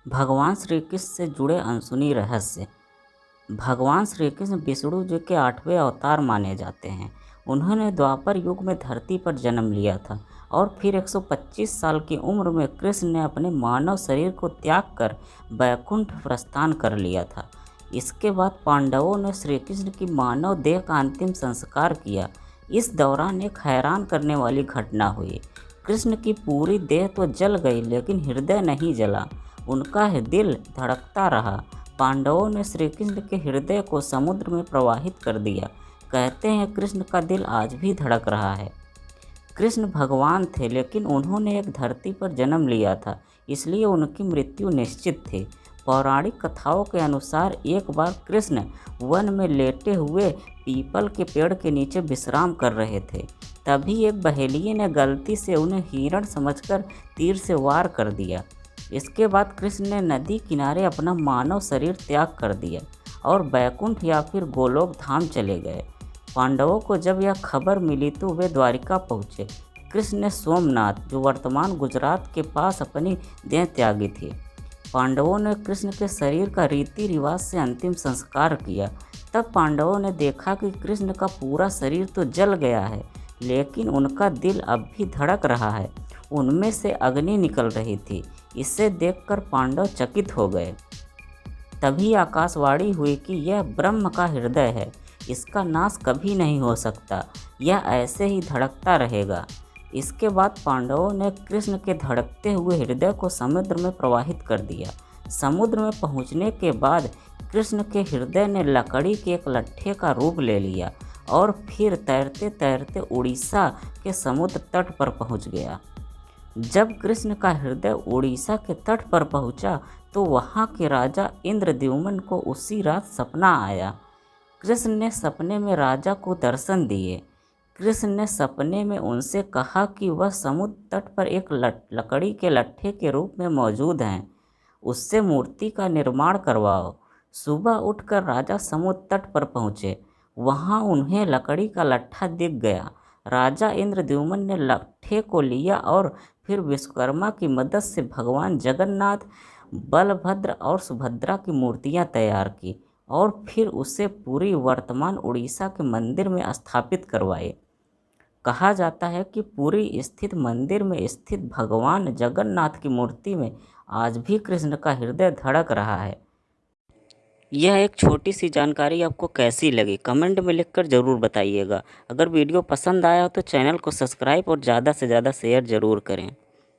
भगवान श्री कृष्ण से जुड़े अनसुनी रहस्य। भगवान श्री कृष्ण विष्णु जी के 8वें अवतार माने जाते हैं। उन्होंने द्वापर युग में धरती पर जन्म लिया था और फिर 125 साल की उम्र में कृष्ण ने अपने मानव शरीर को त्याग कर वैकुंठ प्रस्थान कर लिया था। इसके बाद पांडवों ने श्री कृष्ण की मानव देह का अंतिम संस्कार किया। इस दौरान एक हैरान करने वाली घटना हुई। कृष्ण की पूरी देह तो जल गई लेकिन हृदय नहीं जला। उनका दिल धड़कता रहा। पांडवों ने श्री कृष्ण के हृदय को समुद्र में प्रवाहित कर दिया। कहते हैं कृष्ण का दिल आज भी धड़क रहा है। कृष्ण भगवान थे लेकिन उन्होंने एक धरती पर जन्म लिया था, इसलिए उनकी मृत्यु निश्चित थी। पौराणिक कथाओं के अनुसार एक बार कृष्ण वन में लेटे हुए पीपल के पेड़ के नीचे विश्राम कर रहे थे। तभी एक बहेलिये ने गलती से उन्हें हिरण समझकर तीर से वार कर दिया। इसके बाद कृष्ण ने नदी किनारे अपना मानव शरीर त्याग कर दिया और बैकुंठ या फिर गोलोक धाम चले गए। पांडवों को जब यह खबर मिली तो वे द्वारिका पहुँचे। कृष्ण ने सोमनाथ, जो वर्तमान गुजरात के पास, अपनी देह त्यागी थी। पांडवों ने कृष्ण के शरीर का रीति रिवाज से अंतिम संस्कार किया। तब पांडवों ने देखा कि कृष्ण का पूरा शरीर तो जल गया है लेकिन उनका दिल अब भी धड़क रहा है। उनमें से अग्नि निकल रही थी। इसे देखकर पांडव चकित हो गए। तभी आकाशवाणी हुई कि यह ब्रह्म का हृदय है, इसका नाश कभी नहीं हो सकता, यह ऐसे ही धड़कता रहेगा। इसके बाद पांडवों ने कृष्ण के धड़कते हुए हृदय को समुद्र में प्रवाहित कर दिया। समुद्र में पहुंचने के बाद कृष्ण के हृदय ने लकड़ी के एक लट्ठे का रूप ले लिया और फिर तैरते तैरते उड़ीसा के समुद्र तट पर पहुंच गया। जब कृष्ण का हृदय उड़ीसा के तट पर पहुंचा तो वहां के राजा इंद्रद्युम्न को उसी रात सपना आया। कृष्ण ने सपने में राजा को दर्शन दिए। कृष्ण ने सपने में उनसे कहा कि वह समुद्र तट पर एक लकड़ी के लट्ठे के रूप में मौजूद हैं, उससे मूर्ति का निर्माण करवाओ। सुबह उठकर राजा समुद्र तट पर पहुँचे। वहाँ उन्हें लकड़ी का लट्ठा दिख गया। राजा इंद्रद्युम्न ने लट्ठे को लिया और फिर विश्वकर्मा की मदद से भगवान जगन्नाथ, बलभद्र और सुभद्रा की मूर्तियां तैयार की और फिर उसे पूरी वर्तमान उड़ीसा के मंदिर में स्थापित करवाए। कहा जाता है कि पुरी स्थित मंदिर में स्थित भगवान जगन्नाथ की मूर्ति में आज भी कृष्ण का हृदय धड़क रहा है। यह एक छोटी सी जानकारी आपको कैसी लगी कमेंट में लिखकर ज़रूर बताइएगा। अगर वीडियो पसंद आया तो चैनल को सब्सक्राइब और ज़्यादा से ज़्यादा शेयर ज़रूर करें।